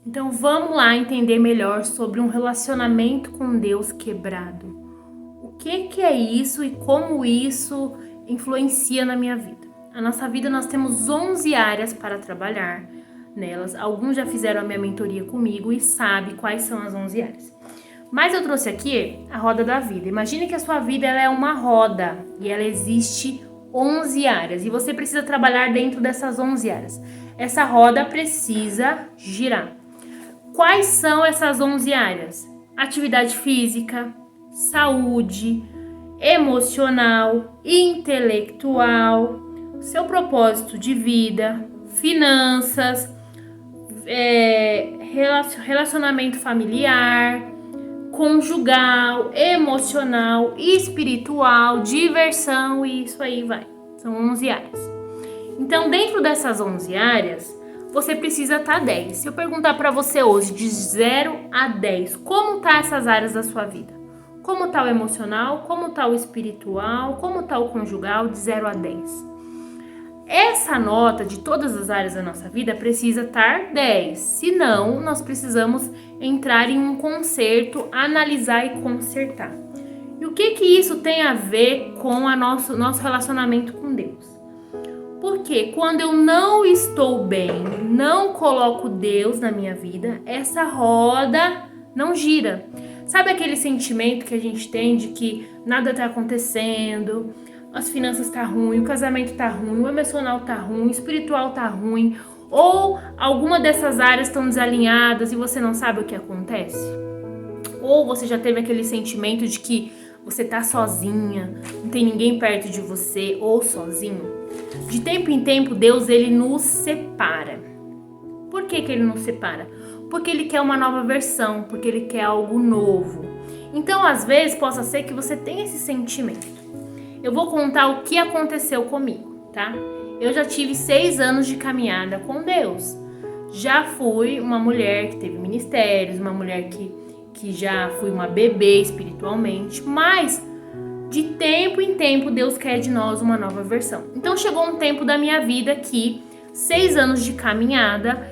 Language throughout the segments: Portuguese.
Então vamos lá entender melhor sobre um relacionamento com Deus quebrado. O que é isso e como isso influencia na minha vida? A nossa vida, nós temos 11 áreas para trabalhar nelas. Alguns já fizeram a minha mentoria comigo e sabem quais são as 11 áreas. Mas eu trouxe aqui a roda da vida. Imagine que a sua vida ela é uma roda e ela existe 11 áreas e você precisa trabalhar dentro dessas 11 áreas. Essa roda precisa girar. Quais são essas 11 áreas? Atividade física, saúde, emocional, intelectual, seu propósito de vida, finanças, relacionamento familiar, conjugal, emocional, espiritual, diversão e isso aí vai. São 11 áreas. Então, dentro dessas 11 áreas, você precisa estar 10. Se eu perguntar para você hoje, de 0 a 10, como tá essas áreas da sua vida? Como tá o emocional? Como tá o espiritual? Como tá o conjugal? De 0 a 10. Essa nota de todas as áreas da nossa vida precisa estar 10. Senão, nós precisamos entrar em um conserto, analisar e consertar. E o que isso tem a ver com o nosso relacionamento com Deus? Porque quando eu não estou bem, não coloco Deus na minha vida, essa roda não gira. Sabe aquele sentimento que a gente tem de que nada está acontecendo, as finanças tá ruim, o casamento tá ruim, o emocional tá ruim, o espiritual tá ruim, ou alguma dessas áreas estão desalinhadas e você não sabe o que acontece? Ou você já teve aquele sentimento de que você tá sozinha, não tem ninguém perto de você ou sozinho? De tempo em tempo, Deus, ele nos separa. Por que ele nos separa? Porque ele quer uma nova versão, porque ele quer algo novo. Então, às vezes, possa ser que você tenha esse sentimento. Eu vou contar o que aconteceu comigo, tá? Eu já tive 6 anos de caminhada com Deus. Já fui uma mulher que teve ministérios, uma mulher que já fui uma bebê espiritualmente, mas de tempo em tempo Deus quer de nós uma nova versão. Então chegou um tempo da minha vida que 6 anos de caminhada,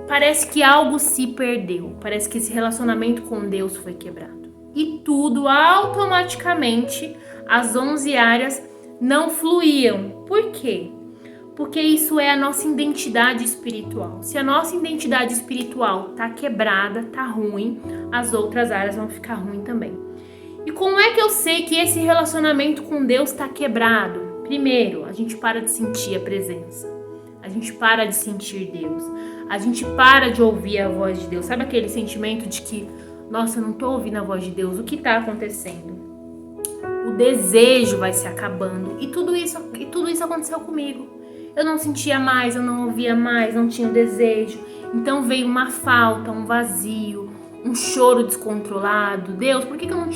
parece que algo se perdeu, parece que esse relacionamento com Deus foi quebrado. E tudo automaticamente, as 11 áreas não fluíam. Por quê? Porque isso é a nossa identidade espiritual. Se a nossa identidade espiritual tá quebrada, tá ruim, as outras áreas vão ficar ruim também. E como é que eu sei que esse relacionamento com Deus tá quebrado? Primeiro, a gente para de sentir a presença. A gente para de sentir Deus. A gente para de ouvir a voz de Deus. Sabe aquele sentimento de que, nossa, eu não tô ouvindo a voz de Deus, o que tá acontecendo? O desejo vai se acabando. E tudo isso aconteceu comigo. Eu não sentia mais, eu não ouvia mais, não tinha o desejo. Então veio uma falta, um vazio, um choro descontrolado. Deus, por que eu não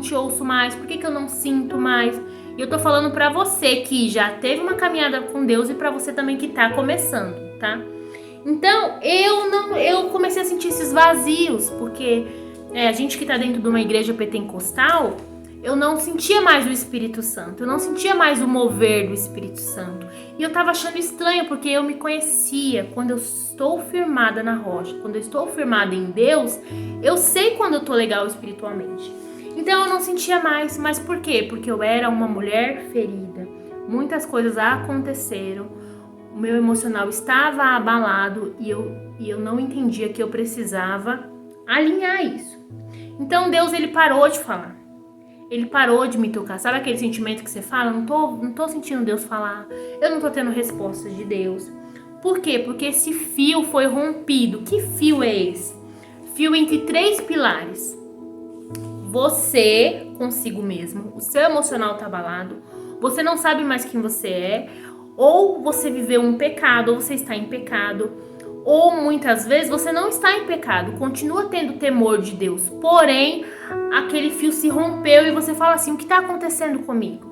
te ouço mais? Por que eu não sinto mais? E eu tô falando pra você que já teve uma caminhada com Deus e pra você também que tá começando, tá? Então, eu comecei a sentir esses vazios, porque a gente que tá dentro de uma igreja pentecostal, eu não sentia mais o Espírito Santo, eu não sentia mais o mover do Espírito Santo. E eu tava achando estranho, porque eu me conhecia. Quando eu estou firmada na rocha, quando eu estou firmada em Deus, eu sei quando eu tô legal espiritualmente. Então eu não sentia mais. Mas por quê? Porque eu era uma mulher ferida. Muitas coisas aconteceram, o meu emocional estava abalado e eu não entendia que eu precisava alinhar isso. Então Deus, ele parou de falar. Ele parou de me tocar. Sabe aquele sentimento que você fala? Não tô sentindo Deus falar. Eu não tô tendo respostas de Deus. Por quê? Porque esse fio foi rompido. Que fio é esse? Fio entre 3 pilares. Você consigo mesmo. O seu emocional tá abalado. Você não sabe mais quem você é. Ou você viveu um pecado, ou você está em pecado. Ou muitas vezes você não está em pecado, continua tendo temor de Deus, porém aquele fio se rompeu e você fala assim, o que está acontecendo comigo?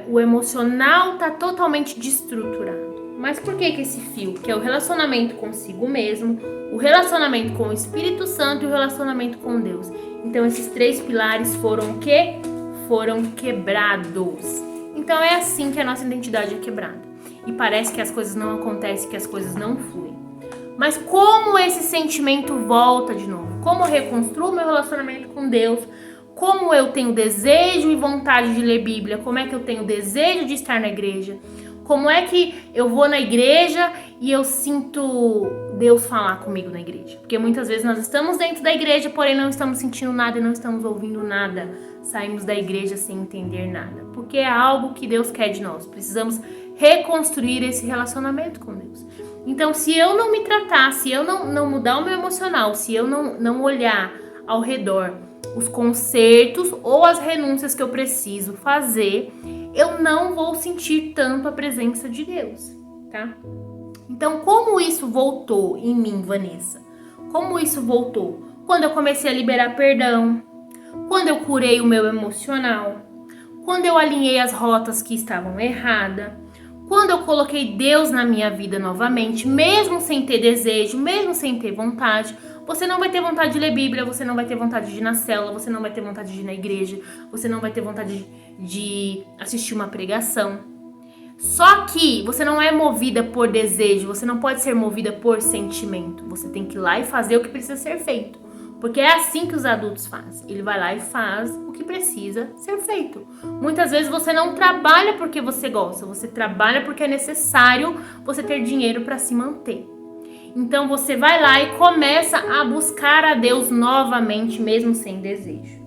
O emocional está totalmente destruturado. Mas por que esse fio? Que é o relacionamento consigo mesmo, o relacionamento com o Espírito Santo e o relacionamento com Deus. Então esses 3 pilares foram o quê? Foram quebrados. Então é assim que a nossa identidade é quebrada. E parece que as coisas não acontecem, que as coisas não fluem. Mas como esse sentimento volta de novo? Como eu reconstruo meu relacionamento com Deus? Como eu tenho desejo e vontade de ler Bíblia? Como é que eu tenho desejo de estar na igreja? Como é que eu vou na igreja e eu sinto Deus falar comigo na igreja? Porque muitas vezes nós estamos dentro da igreja, porém não estamos sentindo nada e não estamos ouvindo nada. Saímos da igreja sem entender nada. Porque é algo que Deus quer de nós. Precisamos reconstruir esse relacionamento com Deus. Então, se eu não me tratar, se eu não mudar o meu emocional, se eu não olhar ao redor os consertos ou as renúncias que eu preciso fazer, eu não vou sentir tanto a presença de Deus, tá? Então, como isso voltou em mim, Vanessa? Como isso voltou? Quando eu comecei a liberar perdão, quando eu curei o meu emocional, quando eu alinhei as rotas que estavam erradas, quando eu coloquei Deus na minha vida novamente, mesmo sem ter desejo, mesmo sem ter vontade. Você não vai ter vontade de ler Bíblia, você não vai ter vontade de ir na célula, você não vai ter vontade de ir na igreja, você não vai ter vontade de assistir uma pregação. Só que você não é movida por desejo, você não pode ser movida por sentimento. Você tem que ir lá e fazer o que precisa ser feito. Porque é assim que os adultos fazem. Ele vai lá e faz o que precisa ser feito. Muitas vezes você não trabalha porque você gosta, você trabalha porque é necessário você ter dinheiro para se manter. Então você vai lá e começa a buscar a Deus novamente, mesmo sem desejo.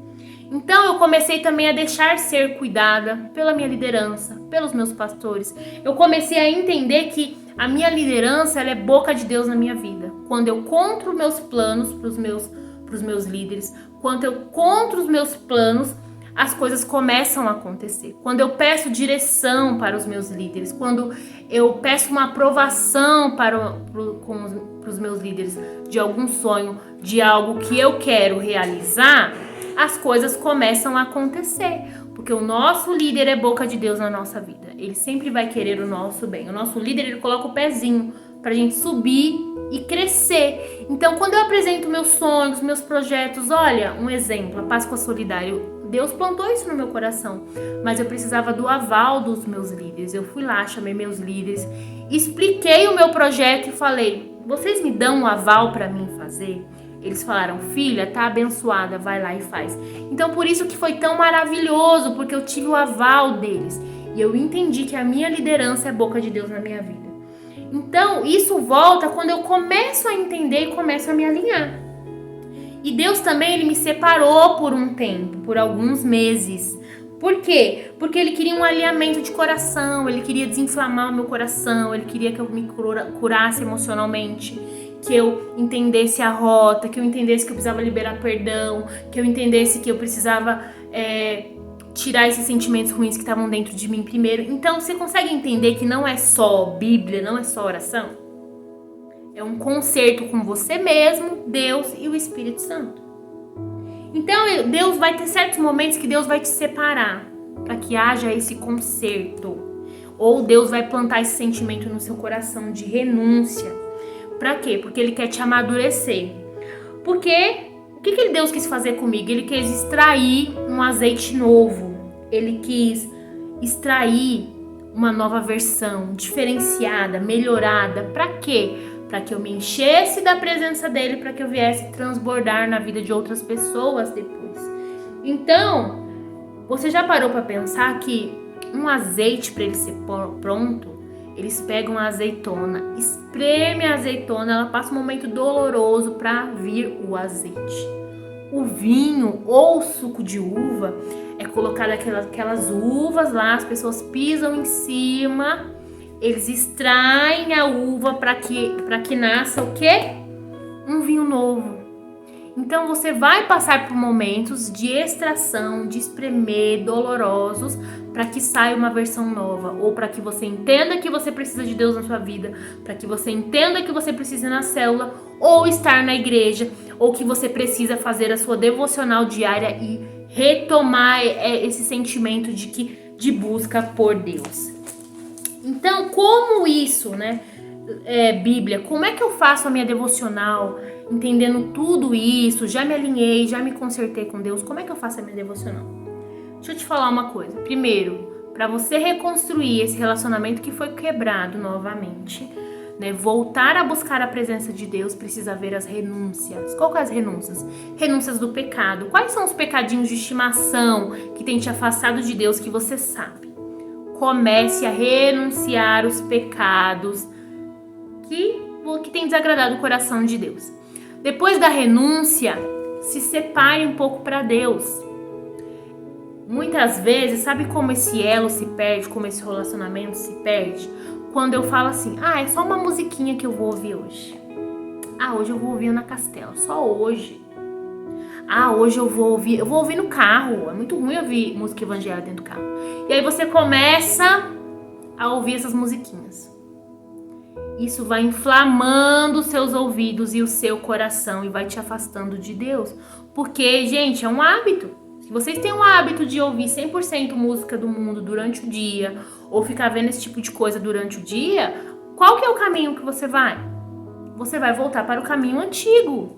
Então eu comecei também a deixar ser cuidada pela minha liderança, pelos meus pastores. Eu comecei a entender que a minha liderança ela é boca de Deus na minha vida. Quando eu conto meus planos para os meus líderes, quando eu conto os meus planos, as coisas começam a acontecer. Quando eu peço direção para os meus líderes, quando eu peço uma aprovação para os meus líderes de algum sonho, de algo que eu quero realizar, as coisas começam a acontecer. Porque o nosso líder é boca de Deus na nossa vida. Ele sempre vai querer o nosso bem. O nosso líder, ele coloca o pezinho para a gente subir e crescer. Então, quando eu apresento meus sonhos, meus projetos, olha, um exemplo, a Páscoa Solidária, Deus plantou isso no meu coração, mas eu precisava do aval dos meus líderes. Eu fui lá, chamei meus líderes, expliquei o meu projeto e falei, vocês me dão um aval para mim fazer? Eles falaram, filha, tá abençoada, vai lá e faz. Então, por isso que foi tão maravilhoso, porque eu tive o aval deles. E eu entendi que a minha liderança é boca de Deus na minha vida. Então, isso volta quando eu começo a entender e começo a me alinhar. E Deus também, ele me separou por um tempo, por alguns meses. Por quê? Porque ele queria um alinhamento de coração, ele queria desinflamar o meu coração, ele queria que eu me curasse emocionalmente, que eu entendesse a rota, que eu entendesse que eu precisava liberar perdão, que eu entendesse que eu precisava tirar esses sentimentos ruins que estavam dentro de mim primeiro. Então, você consegue entender que não é só Bíblia, não é só oração? É um concerto com você mesmo, Deus e o Espírito Santo. Então, Deus vai ter certos momentos que Deus vai te separar para que haja esse concerto. Ou Deus vai plantar esse sentimento no seu coração de renúncia. Para quê? Porque Ele quer te amadurecer. Porque o que Deus quis fazer comigo? Ele quis extrair um azeite novo. Ele quis extrair uma nova versão, diferenciada, melhorada. Para quê? Para que eu me enchesse da presença dele, para que eu viesse transbordar na vida de outras pessoas depois. Então, você já parou para pensar que um azeite, para ele ser pronto, eles pegam a azeitona, espreme a azeitona, ela passa um momento doloroso para vir o azeite. O vinho ou o suco de uva é colocado aquelas uvas lá, as pessoas pisam em cima, eles extraem a uva para que nasça o quê? Um vinho novo. Então você vai passar por momentos de extração, de espremer, dolorosos, para que saia uma versão nova, ou para que você entenda que você precisa de Deus na sua vida, para que você entenda que você precisa ir na célula, ou estar na igreja, ou que você precisa fazer a sua devocional diária e retomar esse sentimento de busca por Deus. Então, como isso, né? Bíblia, como é que eu faço a minha devocional, entendendo tudo isso, já me alinhei, já me consertei com Deus, como é que eu faço a minha devocional? Deixa eu te falar uma coisa. Primeiro, para você reconstruir esse relacionamento que foi quebrado novamente, né, voltar a buscar a presença de Deus, precisa haver as renúncias. Qual que é as renúncias? Renúncias do pecado. Quais são os pecadinhos de estimação que tem te afastado de Deus que você sabe? Comece a renunciar os pecados que tem desagradado o coração de Deus. Depois da renúncia, se separe um pouco para Deus. Muitas vezes, sabe como esse elo se perde, como esse relacionamento se perde? Quando eu falo assim, é só uma musiquinha que eu vou ouvir hoje. Hoje eu vou ouvir Ana Castela, só hoje. Hoje eu vou ouvir no carro. É muito ruim ouvir música evangélica dentro do carro. E aí você começa a ouvir essas musiquinhas. Isso vai inflamando os seus ouvidos e o seu coração e vai te afastando de Deus. Porque, gente, é um hábito. Se vocês têm um hábito de ouvir 100% música do mundo durante o dia, ou ficar vendo esse tipo de coisa durante o dia, qual que é o caminho que você vai? Você vai voltar para o caminho antigo.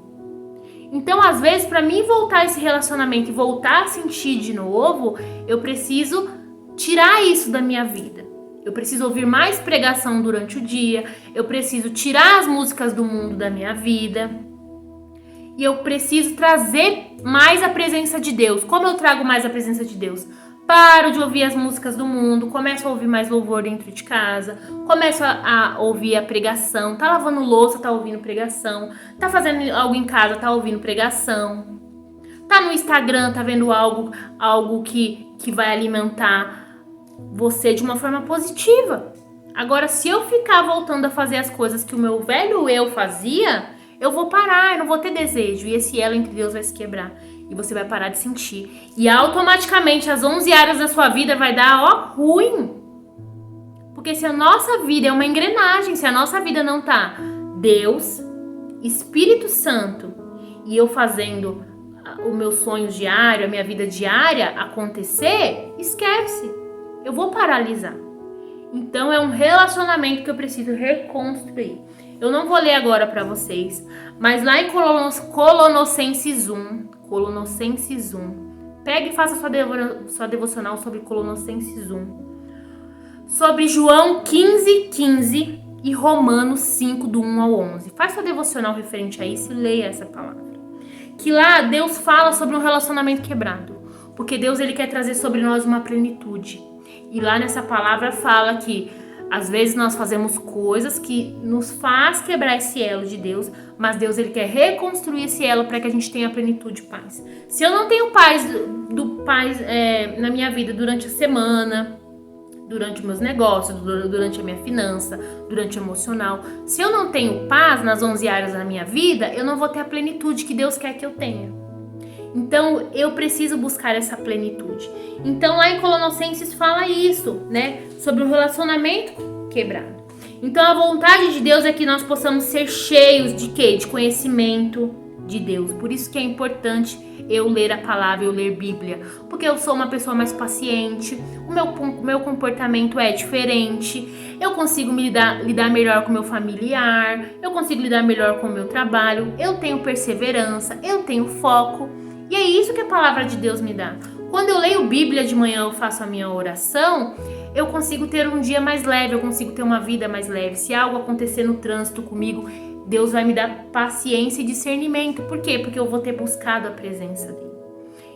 Então, às vezes, para mim voltar esse relacionamento e voltar a sentir de novo, eu preciso tirar isso da minha vida. Eu preciso ouvir mais pregação durante o dia, eu preciso tirar as músicas do mundo da minha vida. E eu preciso trazer mais a presença de Deus. Como eu trago mais a presença de Deus? Paro de ouvir as músicas do mundo, começo a ouvir mais louvor dentro de casa, começo a ouvir a pregação. Tá lavando louça, tá ouvindo pregação. Tá fazendo algo em casa, tá ouvindo pregação. Tá no Instagram, tá vendo algo que vai alimentar você de uma forma positiva. Agora, se eu ficar voltando a fazer as coisas que o meu velho eu fazia, eu vou parar, eu não vou ter desejo. E esse elo entre Deus vai se quebrar. E você vai parar de sentir. E automaticamente as 11 áreas da sua vida vai dar, ruim. Porque se a nossa vida é uma engrenagem, se a nossa vida não tá Deus, Espírito Santo, e eu fazendo o meu sonho diário, a minha vida diária acontecer, esquece. Eu vou paralisar. Então é um relacionamento que eu preciso reconstruir. Eu não vou ler agora para vocês, mas lá em Colossenses 1, pegue e faça sua devocional sobre Colossenses 1, sobre João 15:15 e Romanos 5, do 1 ao 11. Faz sua devocional referente a isso e leia essa palavra. Que lá Deus fala sobre um relacionamento quebrado, porque Deus ele quer trazer sobre nós uma plenitude. E lá nessa palavra fala que às vezes nós fazemos coisas que nos faz quebrar esse elo de Deus, mas Deus ele quer reconstruir esse elo para que a gente tenha plenitude e paz. Se eu não tenho paz na minha vida durante a semana, durante os meus negócios, durante a minha finança, durante o emocional, se eu não tenho paz nas 11 áreas da minha vida, eu não vou ter a plenitude que Deus quer que eu tenha. Então, eu preciso buscar essa plenitude. Então, lá em Colossenses fala isso, né? Sobre o relacionamento quebrado. Então, a vontade de Deus é que nós possamos ser cheios de quê? De conhecimento de Deus. Por isso que é importante eu ler a palavra, eu ler Bíblia. Porque eu sou uma pessoa mais paciente, o meu comportamento é diferente, eu consigo lidar melhor com o meu familiar, eu consigo lidar melhor com o meu trabalho, eu tenho perseverança, eu tenho foco. E é isso que a palavra de Deus me dá. Quando eu leio Bíblia de manhã, eu faço a minha oração, eu consigo ter um dia mais leve, eu consigo ter uma vida mais leve. Se algo acontecer no trânsito comigo, Deus vai me dar paciência e discernimento. Por quê? Porque eu vou ter buscado a presença dele.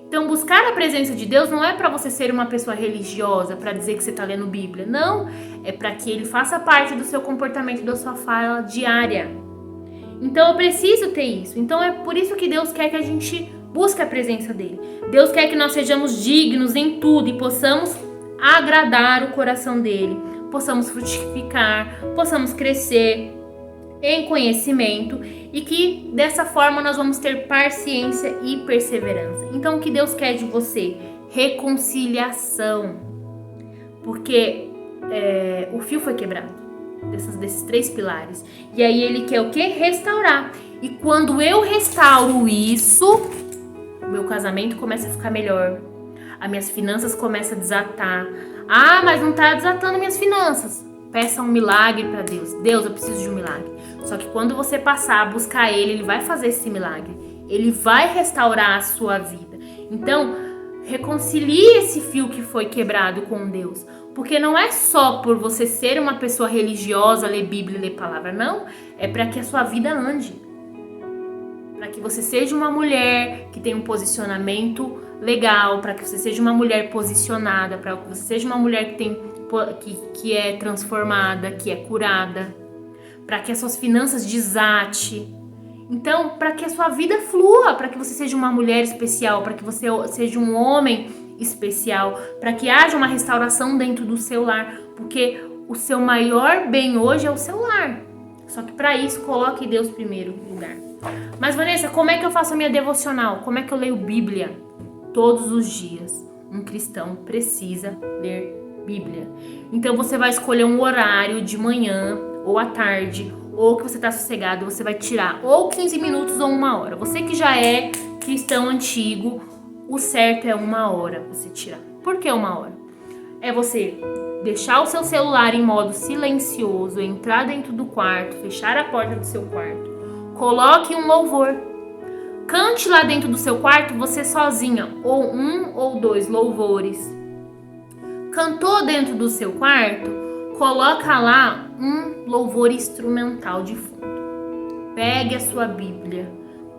Então, buscar a presença de Deus não é para você ser uma pessoa religiosa, para dizer que você está lendo Bíblia. Não, é para que ele faça parte do seu comportamento, da sua fala diária. Então, eu preciso ter isso. Então, é por isso que Deus quer que a gente busque a presença dele. Deus quer que nós sejamos dignos em tudo e possamos agradar o coração dele. Possamos frutificar, possamos crescer em conhecimento e que dessa forma nós vamos ter paciência e perseverança. Então, o que Deus quer de você? Reconciliação. Porque o fio foi quebrado desses 3 pilares. E aí ele quer o quê? Restaurar. E quando eu restauro isso, o meu casamento começa a ficar melhor. As minhas finanças começam a desatar. Mas não está desatando minhas finanças. Peça um milagre para Deus. Deus, eu preciso de um milagre. Só que quando você passar a buscar ele, ele vai fazer esse milagre. Ele vai restaurar a sua vida. Então, reconcilie esse fio que foi quebrado com Deus. Porque não é só por você ser uma pessoa religiosa, ler Bíblia, ler palavra, não. É para que a sua vida ande. Para que você seja uma mulher que tem um posicionamento legal, para que você seja uma mulher posicionada, para que você seja uma mulher que é transformada, que é curada, para que as suas finanças desate. Então, para que a sua vida flua, para que você seja uma mulher especial, para que você seja um homem especial, para que haja uma restauração dentro do seu lar, porque o seu maior bem hoje é o seu lar. Só que para isso, coloque Deus primeiro lugar. Mas, Vanessa, como é que eu faço a minha devocional? Como é que eu leio Bíblia? Todos os dias, um cristão precisa ler Bíblia. Então, você vai escolher um horário de manhã ou à tarde, ou que você está sossegado, você vai tirar ou 15 minutos ou 1 hora. Você que já é cristão antigo, o certo é 1 hora você tirar. Por que 1 hora? É você deixar o seu celular em modo silencioso, entrar dentro do quarto, fechar a porta do seu quarto, coloque um louvor, cante lá dentro do seu quarto, você sozinha, ou 1 ou 2 louvores. Cantou dentro do seu quarto, coloca lá um louvor instrumental de fundo. Pegue a sua Bíblia,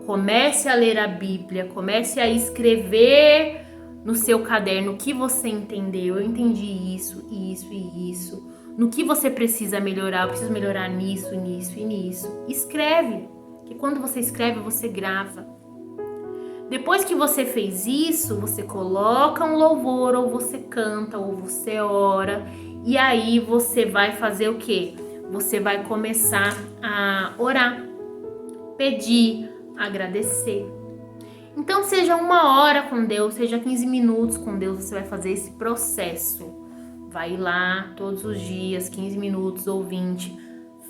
comece a ler a Bíblia, comece a escrever no seu caderno o que você entendeu. Eu entendi isso, isso e isso. No que você precisa melhorar, eu preciso melhorar nisso, nisso e nisso. Escreve, que quando você escreve, você grava. Depois que você fez isso, você coloca um louvor, ou você canta, ou você ora. E aí você vai fazer o quê? Você vai começar a orar, pedir, agradecer. Então, seja 1 hora com Deus, seja 15 minutos com Deus, você vai fazer esse processo. Vai lá todos os dias, 15 minutos ou 20,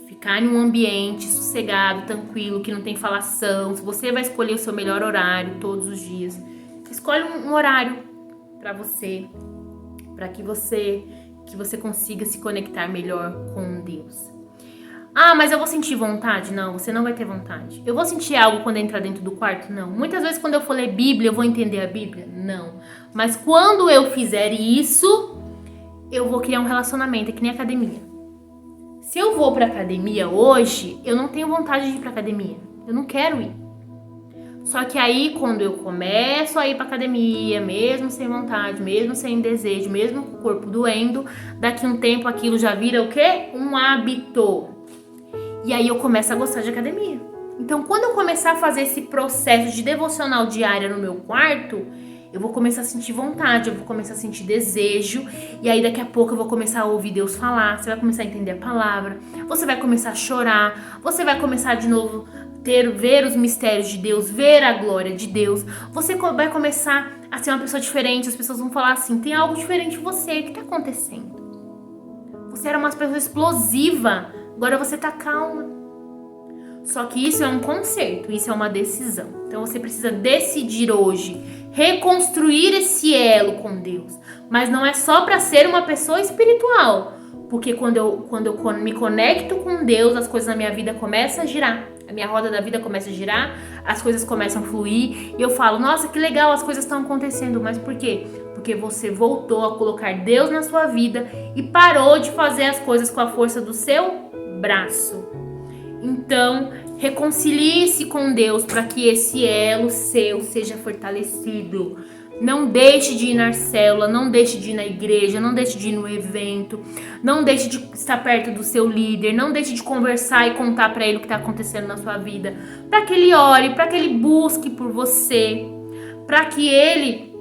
ficar em um ambiente sossegado, tranquilo, que não tem falação. Você vai escolher o seu melhor horário todos os dias. Escolhe um horário para você, para que você consiga se conectar melhor com Deus. Ah, mas eu vou sentir vontade? Não, você não vai ter vontade. Eu vou sentir algo quando eu entrar dentro do quarto? Não. Muitas vezes quando eu for ler Bíblia, eu vou entender a Bíblia? Não. Mas quando eu fizer isso, eu vou criar um relacionamento, é que nem academia. Se eu vou pra academia hoje, eu não tenho vontade de ir pra academia. Eu não quero ir. Só que aí, quando eu começo a ir pra academia, mesmo sem vontade, mesmo sem desejo, mesmo com o corpo doendo, daqui um tempo aquilo já vira o quê? Um hábito. E aí eu começo a gostar de academia. Então, quando eu começar a fazer esse processo de devocional diária no meu quarto, eu vou começar a sentir vontade, eu vou começar a sentir desejo. E aí daqui a pouco eu vou começar a ouvir Deus falar, você vai começar a entender a palavra, você vai começar a chorar, você vai começar de novo ver os mistérios de Deus, ver a glória de Deus. Você vai começar a ser uma pessoa diferente, as pessoas vão falar assim, tem algo diferente em você, o que está acontecendo? Você era uma pessoa explosiva, agora você tá calma. Só que isso é um conserto, isso é uma decisão. Então você precisa decidir hoje, reconstruir esse elo com Deus. Mas não é só para ser uma pessoa espiritual. Porque quando eu me conecto com Deus, as coisas na minha vida começam a girar. A minha roda da vida começa a girar, as coisas começam a fluir. E eu falo, nossa, que legal, as coisas estão acontecendo. Mas por quê? Porque você voltou a colocar Deus na sua vida e parou de fazer as coisas com a força do seu braço. Então, reconcilie-se com Deus para que esse elo seu seja fortalecido. Não deixe de ir na célula, não deixe de ir na igreja, não deixe de ir no evento, não deixe de estar perto do seu líder, não deixe de conversar e contar para ele o que está acontecendo na sua vida, para que ele ore, para que ele busque por você, para que ele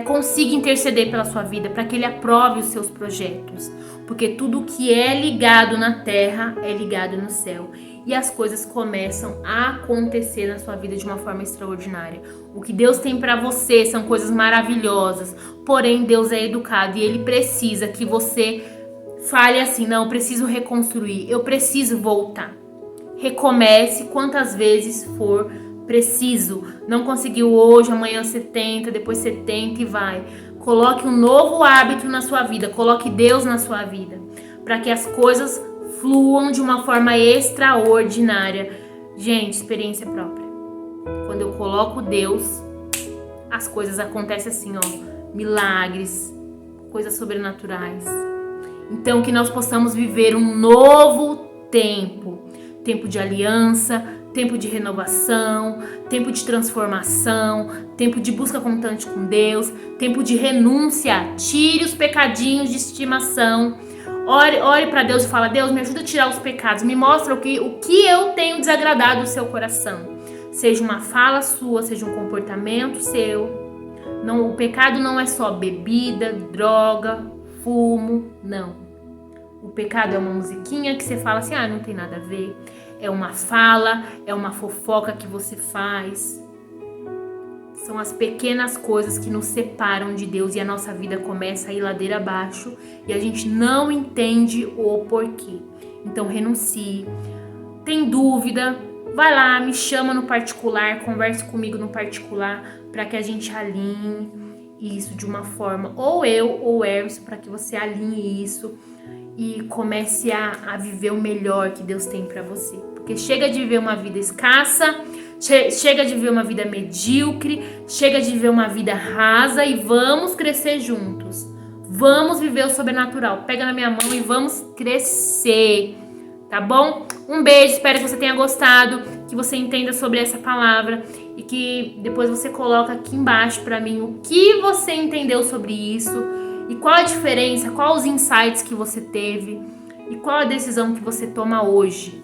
consiga interceder pela sua vida, para que ele aprove os seus projetos, porque tudo que é ligado na terra é ligado no céu. E as coisas começam a acontecer na sua vida de uma forma extraordinária. O que Deus tem para você são coisas maravilhosas. Porém, Deus é educado e Ele precisa que você fale assim, não, eu preciso reconstruir, eu preciso voltar. Recomece quantas vezes for preciso. Não conseguiu hoje, amanhã você tenta, depois você tenta e vai. Coloque um novo hábito na sua vida, coloque Deus na sua vida, para que as coisas fluam de uma forma extraordinária. Gente, experiência própria. Quando eu coloco Deus, as coisas acontecem assim, ó, milagres, coisas sobrenaturais. Então, que nós possamos viver um novo tempo. Tempo de aliança, tempo de renovação, tempo de transformação, tempo de busca constante com Deus, tempo de renúncia. Tire os pecadinhos de estimação. Ore para Deus e fala: Deus, me ajuda a tirar os pecados. Me mostra o que eu tenho desagradado no seu coração. Seja uma fala sua, seja um comportamento seu. Não, o pecado não é só bebida, droga, fumo, não. O pecado é uma musiquinha que você fala assim: ah, não tem nada a ver. É uma fala, é uma fofoca que você faz. São as pequenas coisas que nos separam de Deus e a nossa vida começa a ir ladeira abaixo e a gente não entende o porquê. Então renuncie. Tem dúvida? Vai lá, me chama no particular, converse comigo no particular para que a gente alinhe isso de uma forma, ou eu ou Emerson, para que você alinhe isso e comece a viver o melhor que Deus tem para você. Porque chega de viver uma vida escassa, chega de viver uma vida medíocre, chega de viver uma vida rasa e vamos crescer juntos. Vamos viver o sobrenatural. Pega na minha mão e vamos crescer. Tá bom? Um beijo, espero que você tenha gostado, que você entenda sobre essa palavra e que depois você coloca aqui embaixo pra mim o que você entendeu sobre isso e qual a diferença, qual os insights que você teve e qual a decisão que você toma hoje.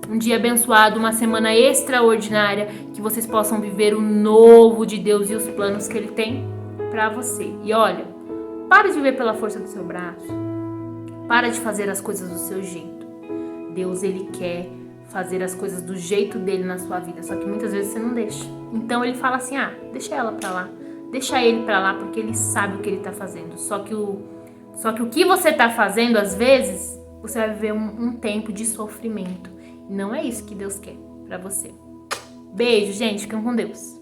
Um dia abençoado, uma semana extraordinária, que vocês possam viver o novo de Deus e os planos que Ele tem pra você. E olha, para de viver pela força do seu braço, para de fazer as coisas do seu jeito. Deus, Ele quer fazer as coisas do jeito dele na sua vida, só que muitas vezes você não deixa. Então Ele fala assim: ah, deixa ela pra lá, deixa ele pra lá, porque Ele sabe o que Ele tá fazendo. Só que o que você tá fazendo, às vezes, você vai viver um tempo de sofrimento. E não é isso que Deus quer pra você. Beijo, gente, fiquem com Deus.